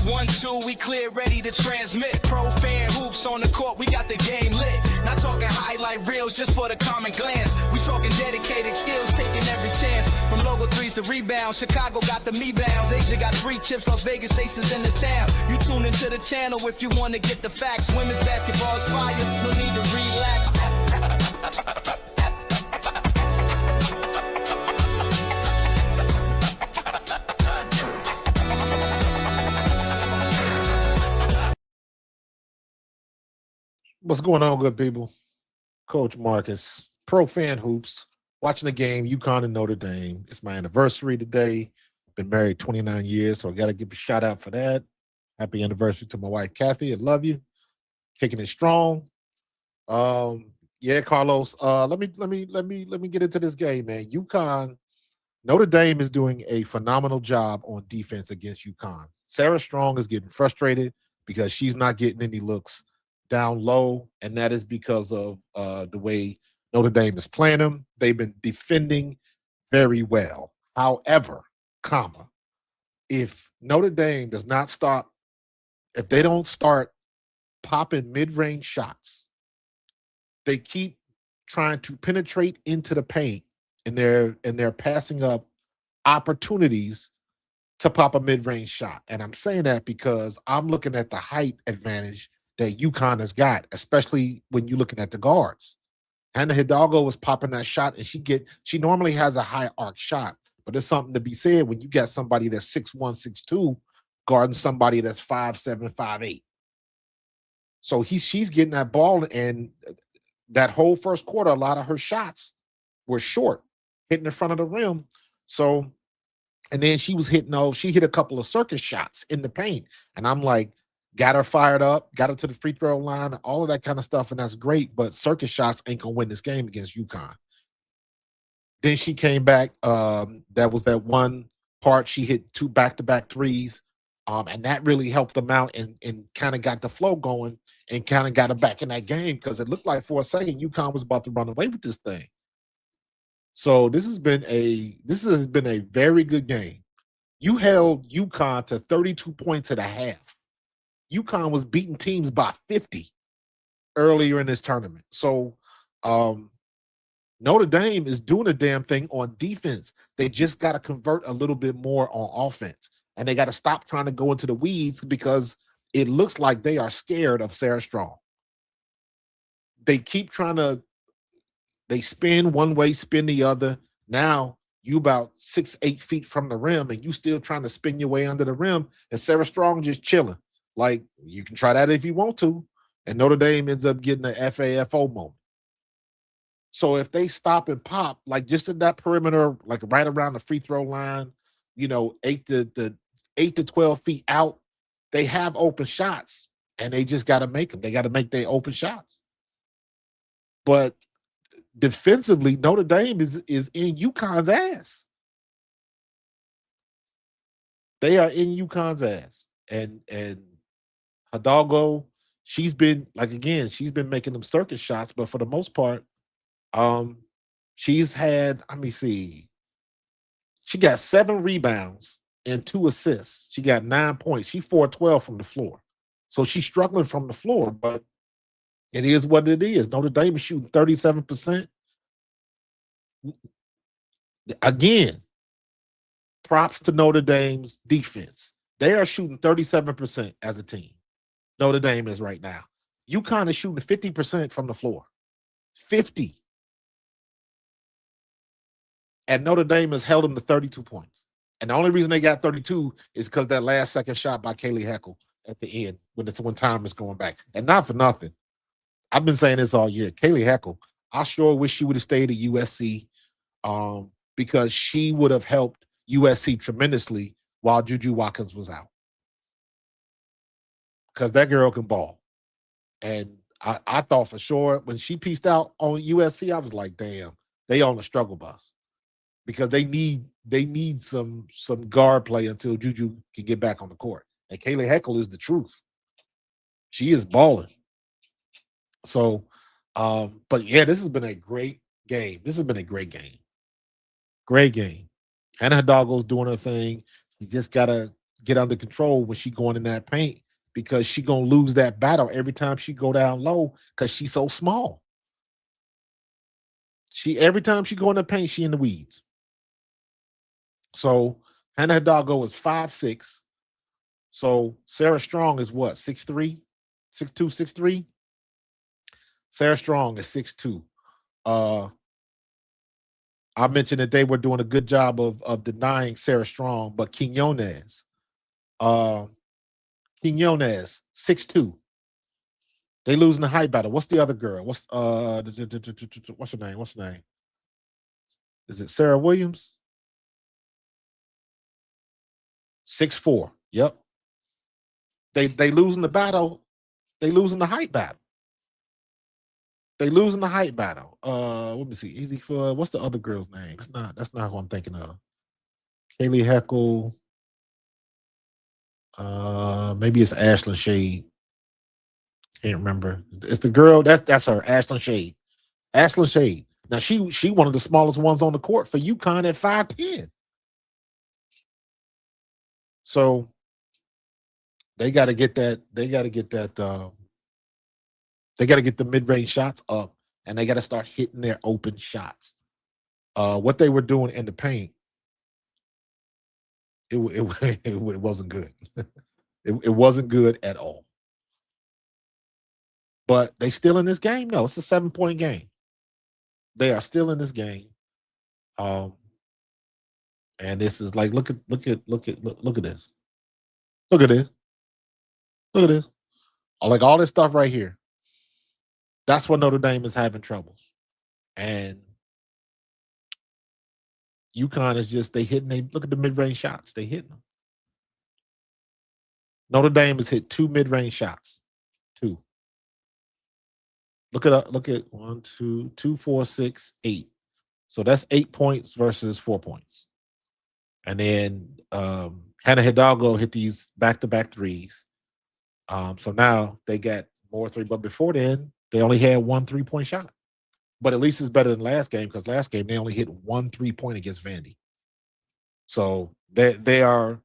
1-2, we clear, ready to transmit. Pro fan hoops on the court, we got the game lit. Not talking highlight reels just for the common glance. We talking dedicated skills, taking every chance. From logo threes to rebounds, Chicago got the me-bounds. Asia got 3 chips, Las Vegas aces in the town. You tune into the channel if you want to get the facts. Women's basketball is fire, no need to relax. What's going on, good people? Coach Marcus, Pro Fan Hoops, watching the game, UConn and Notre Dame. It's my anniversary today. Been married 29 years, so I got to give a shout out for that. Happy anniversary to my wife, Kathy. I love you. Kicking it strong. Yeah, Carlos. Let me get into this game, man. UConn, Notre Dame is doing a phenomenal job on defense against UConn. Sarah Strong is getting frustrated because she's not getting any looks down low, and that is because of the way Notre Dame is playing them. They've been defending very well. However, if Notre Dame does not stop, if they don't start popping mid-range shots, they keep trying to penetrate into the paint, and they're passing up opportunities to pop a mid-range shot. And I'm saying that because I'm looking at the height advantage that UConn has got, especially when you're looking at the guards. Hannah Hidalgo was popping that shot, and she normally has a high arc shot, but there's something to be said when you got somebody that's 6'1", 6'2", guarding somebody that's 5'7", 5'8". So she's getting that ball, and that whole first quarter, a lot of her shots were short, hitting the front of the rim. So, and then she hit a couple of circus shots in the paint, and I'm like, got her fired up, got her to the free throw line, all of that kind of stuff, and that's great, but circus shots ain't going to win this game against UConn. Then she came back. That was that one part. She hit 2 back-to-back threes, and that really helped them out and kind of got the flow going and kind of got her back in that game because it looked like for a second UConn was about to run away with this thing. So this has been a very good game. You held UConn to 32 points at a half. UConn was beating teams by 50 earlier in this tournament. So Notre Dame is doing a damn thing on defense. They just got to convert a little bit more on offense. And they got to stop trying to go into the weeds because it looks like they are scared of Sarah Strong. They keep they spin one way, spin the other. Now you about 6-8 feet from the rim and you still trying to spin your way under the rim, and Sarah Strong just chilling. Like, you can try that if you want to. And Notre Dame ends up getting an FAFO moment. So if they stop and pop, like just in that perimeter, like right around the free throw line, 8 to 12 feet out, they have open shots, and they just got to make them. They got to make their open shots. But defensively, Notre Dame is in UConn's ass. They are in UConn's ass. And Hidalgo, she's been making them circus shots, but for the most part, she's had, let me see, she got 7 rebounds and 2 assists. She got 9 points. She 4-12 from the floor. So she's struggling from the floor, but it is what it is. Notre Dame is shooting 37%. Again, props to Notre Dame's defense. They are shooting 37% as a team. Notre Dame is right now. UConn is shooting 50% from the floor. 50. And Notre Dame has held them to 32 points. And the only reason they got 32 is because that last second shot by Kaylee Heckle at the end when time is going back. And not for nothing. I've been saying this all year. Kaylee Heckle, I sure wish she would have stayed at USC because she would have helped USC tremendously while Juju Watkins was out. Because that girl can ball. And I thought for sure when she pieced out on USC, I was like, damn, they on the struggle bus. Because they need some guard play until Juju can get back on the court. And Kaylee Heckle is the truth. She is balling. So, but yeah, this has been a great game. This has been a great game. Great game. Hannah Hidalgo's doing her thing. You just gotta get under control when she going in that paint because she gonna lose that battle every time she go down low because she's so small. Every time she go in the paint, she in the weeds. So Hannah Hidalgo is 5'6". So Sarah Strong is what, 6'3", 6'2", 6'3"? Sarah Strong is 6'2". I mentioned that they were doing a good job of denying Sarah Strong, but Quinones, 6'2". They losing the height battle. What's the other girl? What's her name? What's her name? Is it Sarah Williams? 6'4". Yep. They losing the battle. They losing the height battle. They losing the height battle. Let me see. Easy for what's the other girl's name? That's not who I'm thinking of. Kaylee Heckle. Maybe it's Ashlyn Shade. Can't remember. It's the girl. That's her. Ashlyn Shade. Ashlyn Shade. Now she one of the smallest ones on the court for UConn at 5'10". So they got to get that. They got to get that. They got to get the mid-range shots up, and they got to start hitting their open shots. What they were doing in the paint, it wasn't good. It wasn't good at all. But they still in this game. No, it's a 7-point game. They are still in this game. And this is like look at this. Look at this. Look at this. Like all this stuff right here. That's what Notre Dame is having troubles. And UConn is just look at the mid-range shots. They hitting them. Notre Dame has hit 2 mid-range shots. 2. Look at 1, 2, 2, 4, 6, 8. So that's 8 points versus 4 points. And then Hannah Hidalgo hit these back-to-back threes. So now they got more 3. But before then, they only had 1 3-point shot. But at least it's better than last game because last game they only hit 1 3-point against Vandy. So they are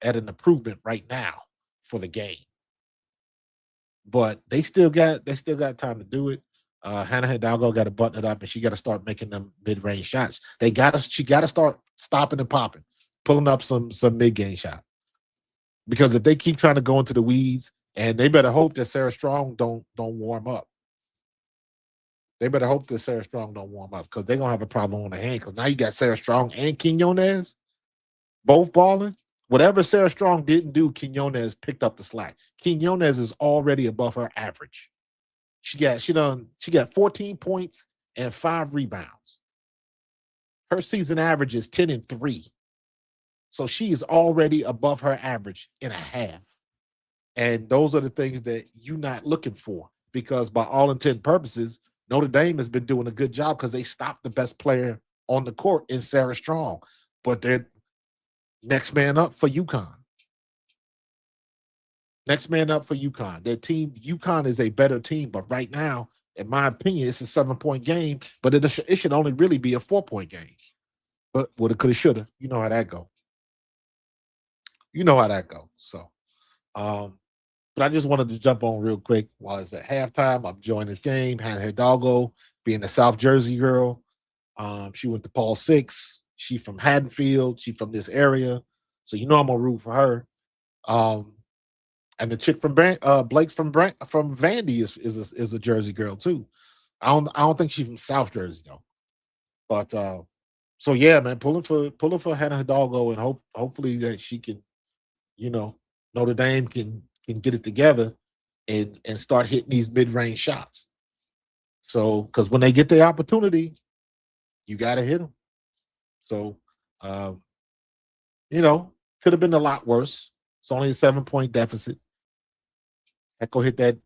at an improvement right now for the game. But they still got time to do it. Hannah Hidalgo got to button it up, and she got to start making them mid-range shots. She got to start stopping and popping, pulling up some mid-game shot. Because if they keep trying to go into the weeds, and they better hope that Sarah Strong don't warm up. They better hope that Sarah Strong don't warm up because they're gonna have a problem on the hand. Because now you got Sarah Strong and Quinones both balling. Whatever Sarah Strong didn't do, Quinones picked up the slack. Quinones is already above her average. She got 14 points and 5 rebounds. Her season average is 10 and 3. So she is already above her average in a half. And those are the things that you're not looking for because by all intent and purposes, Notre Dame has been doing a good job because they stopped the best player on the court in Sarah Strong. But they're next man up for UConn. Next man up for UConn. Their team, UConn is a better team, but right now, in my opinion, it's a 7-point game, but it should only really be a 4-point game. But woulda, coulda, shoulda. You know how that go. So, but I just wanted to jump on real quick while it's at halftime. I'm enjoying this game. Hannah Hidalgo, being a South Jersey girl. She went to Paul Six. She from Haddonfield. She from this area. So I'm gonna root for her. And the chick from Blake from Vandy is a Jersey girl too. I don't think she's from South Jersey though. But so yeah, man, pulling for Hannah Hidalgo and hopefully that she can, Notre Dame can get it together and start hitting these mid-range shots. So because when they get the opportunity, you got to hit them. So could have been a lot worse. It's only a 7-point deficit. Echo hit that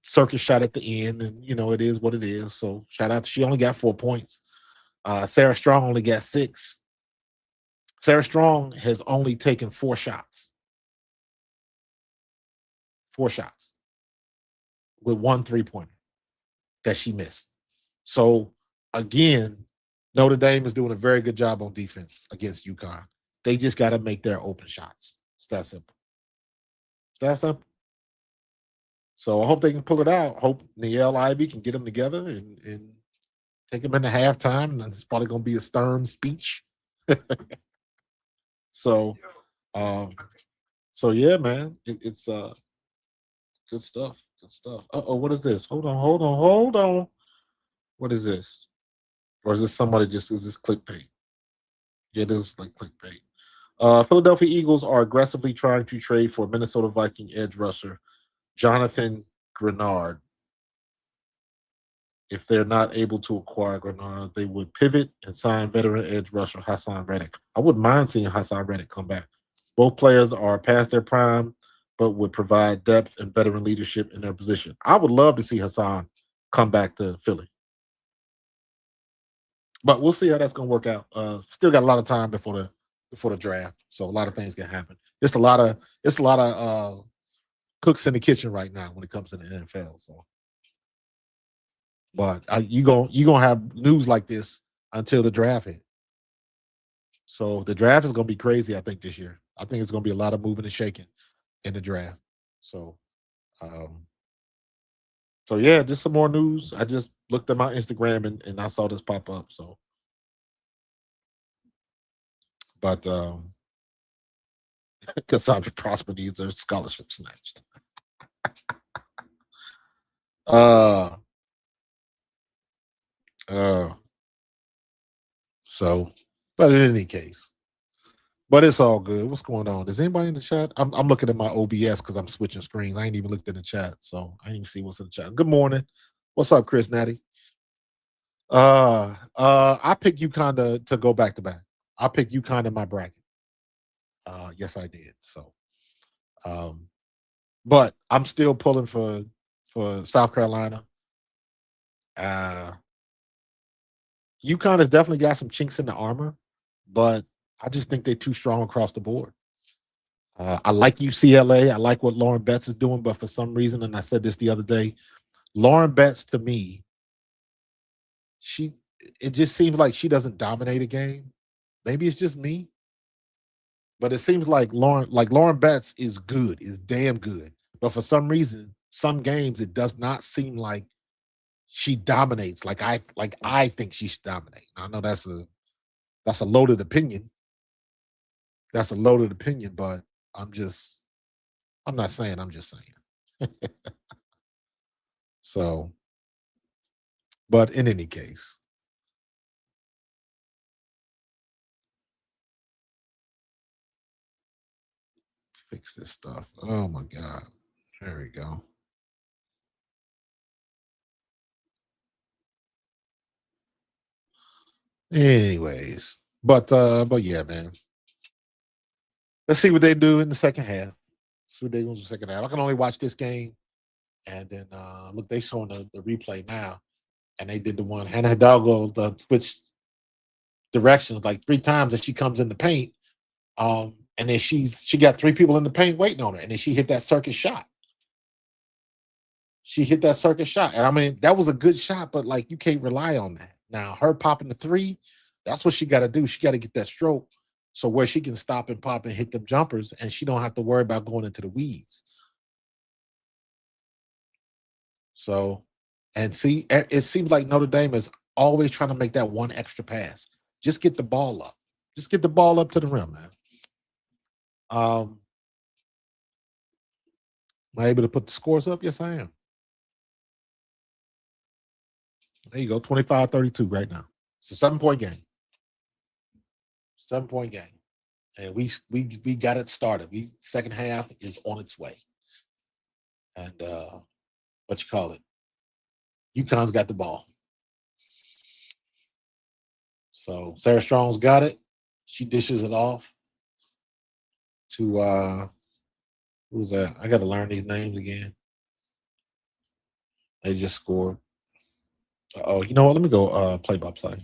circus shot at the end, and it is what it is. So shout out, she only got 4 points. Sarah Strong only got 6. Sarah Strong has only taken 4 shots. 4 shots with 1 3-pointer that she missed. So again, Notre Dame is doing a very good job on defense against UConn. They just got to make their open shots. It's that simple. It's that simple. So I hope they can pull it out. Hope Niele Ivy can get them together and take them into halftime. And it's probably going to be a stern speech. So, um, so yeah, man, it's good stuff. Good stuff. Oh, what is this? Hold on. What is this? Or is this somebody just is this clickbait? Yeah, it is like clickbait. Philadelphia Eagles are aggressively trying to trade for Minnesota Viking edge rusher Jonathan Grenard. If they're not able to acquire Grenard, they would pivot and sign veteran edge rusher Hassan Reddick. I wouldn't mind seeing Hassan Reddick come back. Both players are past their prime, but would provide depth and veteran leadership in their position. I would love to see Hassan come back to Philly. But we'll see how that's going to work out. Still got a lot of time before the draft, so a lot of things can happen. It's a lot of cooks in the kitchen right now when it comes to the NFL. So, but you gonna have news like this until the draft hit. So the draft is gonna be crazy. I think this year. I think it's gonna be a lot of moving and shaking in the draft. So, um, so yeah, just some more news. I just looked at my Instagram and I saw this pop up. So, but Cassandra Prosper needs her scholarship snatched. uh so, but in any case, but it's all good. What's going on? Is anybody in the chat? I'm looking at my OBS because I'm switching screens. I ain't even looked in the chat, so I ain't even see what's in the chat. Good morning. What's up, Chris Natty? I picked UConn to go back to back. I picked UConn in my bracket. Yes, I did. So, but I'm still pulling for South Carolina. UConn has definitely got some chinks in the armor, but I just think they're too strong across the board. I like UCLA. I like what Lauren Betts is doing, but for some reason, and I said this the other day, Lauren Betts to me, it just seems like she doesn't dominate a game. Maybe it's just me, but it seems like Lauren Betts is good, is damn good. But for some reason, some games it does not seem like she dominates like I think she should dominate. I know that's a loaded opinion. That's a loaded opinion, but I'm not saying, I'm just saying. So, but in any case, fix this stuff. Oh my God. There we go. Anyways, but yeah, man. Let's see what they do in the second half. See what they do in the second half. I can only watch this game, and then look, they showing the replay now, and they did the one Hannah Hidalgo switched directions like 3 times, and she comes in the paint, and then she got 3 people in the paint waiting on her, and then she hit that circus shot. She hit that circus shot, and I mean that was a good shot, but like you can't rely on that. Now her popping the 3, that's what she got to do. She got to get that stroke, so where she can stop and pop and hit them jumpers, and she don't have to worry about going into the weeds. So, and see, it seems like Notre Dame is always trying to make that one extra pass. Just get the ball up. Just get the ball up to the rim, man. Am I able to put the scores up? Yes, I am. There you go, 25-32 right now. It's a 7-point game. 7-point game. And we got it started. Second half is on its way. And what you call it? UConn's got the ball. So Sarah Strong's got it. She dishes it off to who's that? I got to learn these names again. They just scored. Oh, you know what? Let me go play by play.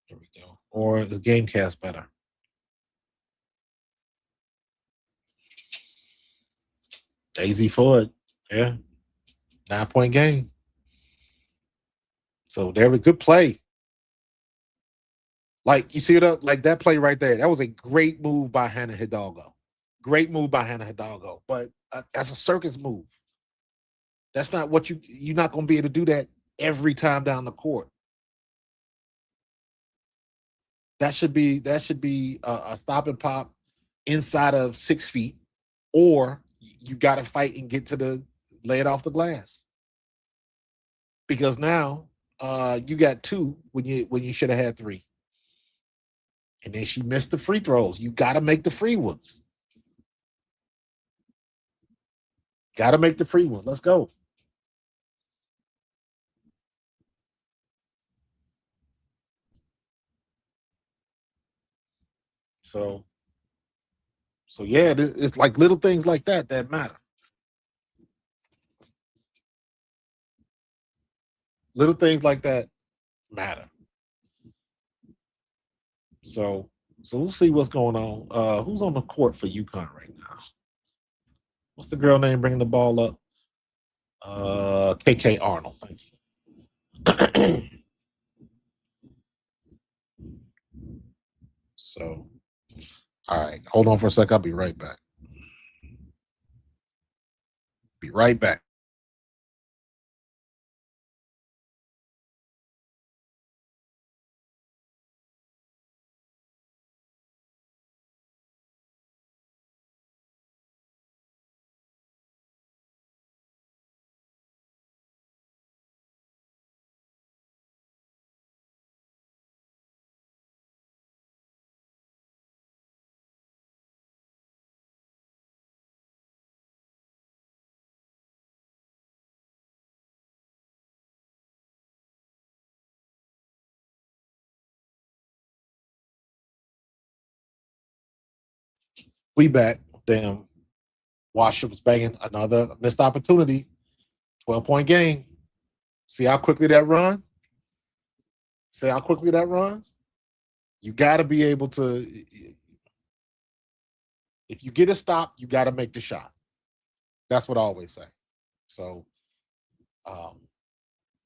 There we go. Or is Gamecast better? Daisy Ford. Yeah. 9-point game. So there was good play. Like you see it up, like that play right there. That was a great move by Hannah Hidalgo. Great move by Hannah Hidalgo, but as a circus move, that's not what you're not going to be able to do that every time down the court. That should be a stop and pop inside of 6 feet, or you got to fight and get to the lay it off the glass, because now you got two when you should have had three, and then she missed the free throws. You got to make the free ones. Got to make the free ones. Let's go. So yeah, it's like little things like that that matter. Little things like that matter. So we'll see what's going on. Who's on the court for UConn right now? What's the girl name bringing the ball up? KK Arnold. Thank you. So, all right, hold on for a sec. I'll be right back. Be right back. We back. Damn, Washer was banging another missed opportunity. 12-point game. See how quickly that run? See how quickly that runs? You got to be able to. If you get a stop, you got to make the shot. That's what I always say. So,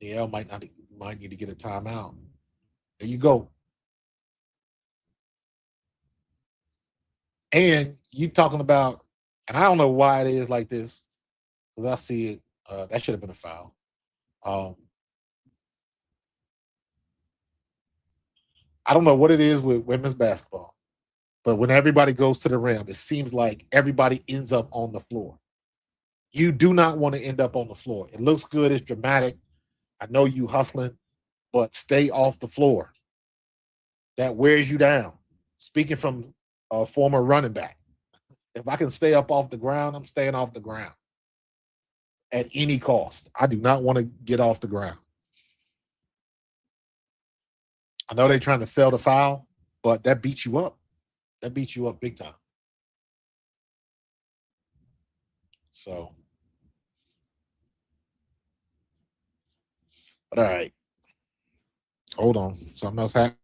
Niel might need to get a timeout. There you go. And you talking about, and I don't know why it is like this, because I see it. That should have been a foul. I don't know what it is with women's basketball, but when everybody goes to the rim, it seems like everybody ends up on the floor. You do not want to end up on the floor. It looks good. It's dramatic. I know you hustling, but stay off the floor. That wears you down. Speaking from a former running back, if I can stay up off the ground, I'm staying off the ground at any cost. I do not want to get off the ground. I know they're trying to sell the foul, but that beats you up. That beats you up big time. So, but all right. Hold on. Something else happened.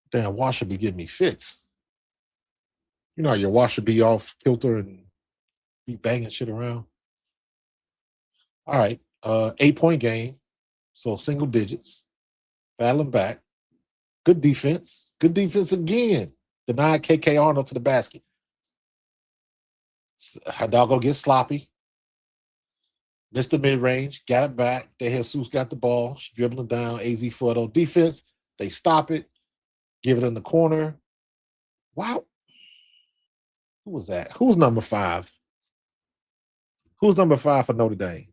Damn, Wash should be giving me fits. You know, your Wash should be off kilter and be banging shit around. All right. 8-point game. So single digits. Battling back. Good defense. Good defense again. Denied KK Arnold to the basket. Hidalgo gets sloppy. Missed the mid-range. Got it back. De Jesus got the ball. She's dribbling down. AZ Fuego defense. They stop it. Give it in the corner. Wow. Who was that? Who's number 5? Who's number 5 for Notre Dame?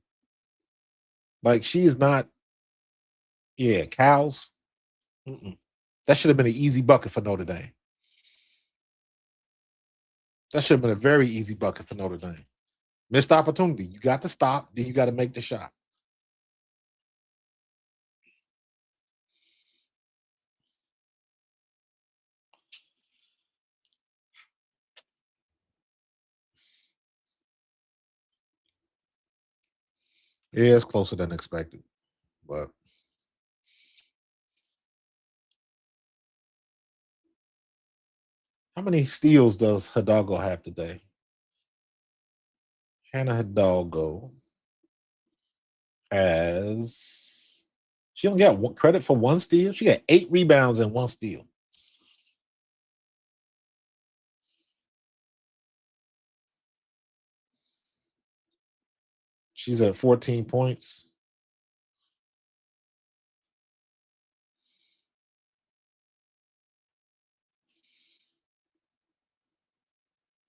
Like, she is not. Yeah, Cows. That should have been an easy bucket for Notre Dame. That should have been a very easy bucket for Notre Dame. Missed opportunity. You got to stop. Then you got to make the shot. Yeah, it's closer than expected. But how many steals does Hidalgo have today? Hannah Hidalgo has she only got one credit for one steal. She got 8 rebounds and 1 steal. She's at 14 points.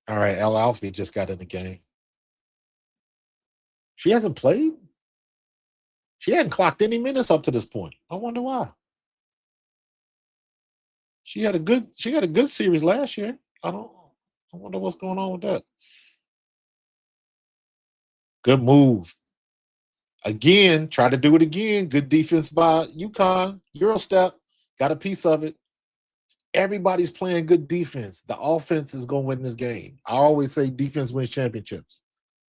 All right, El Alfie just got in the game. She hasn't played. She hadn't clocked any minutes up to this point. I wonder why. She had a good series last year. I wonder what's going on with that. Good move. Again, try to do it again. Good defense by UConn. Euro step. Got a piece of it. Everybody's playing good defense. The offense is going to win this game. I always say defense wins championships,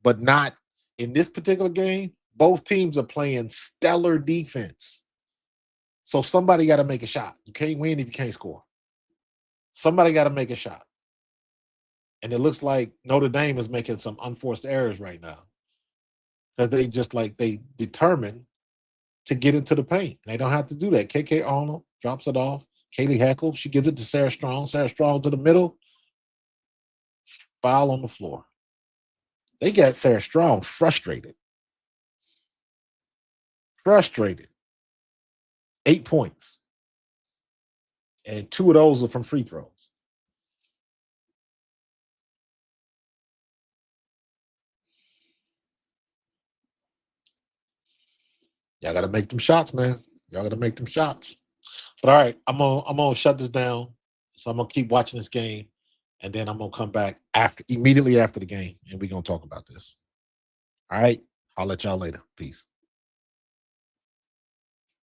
but not in this particular game. Both teams are playing stellar defense. So somebody got to make a shot. You can't win if you can't score. Somebody got to make a shot. And it looks like Notre Dame is making some unforced errors right now because they determined to get into the paint. They don't have to do that. KK Arnold drops it off. Kaylee Heckle, she gives it to Sarah Strong. Sarah Strong to the middle. Foul on the floor. They got Sarah Strong frustrated. 8 points. And 2 of those are from free throws. Y'all got to make them shots, man. Y'all got to make them shots. But all right, I'm gonna shut this down. So I'm gonna keep watching this game, and then I'm gonna come back immediately after the game, and we're gonna talk about this. All right, I'll let y'all later. Peace.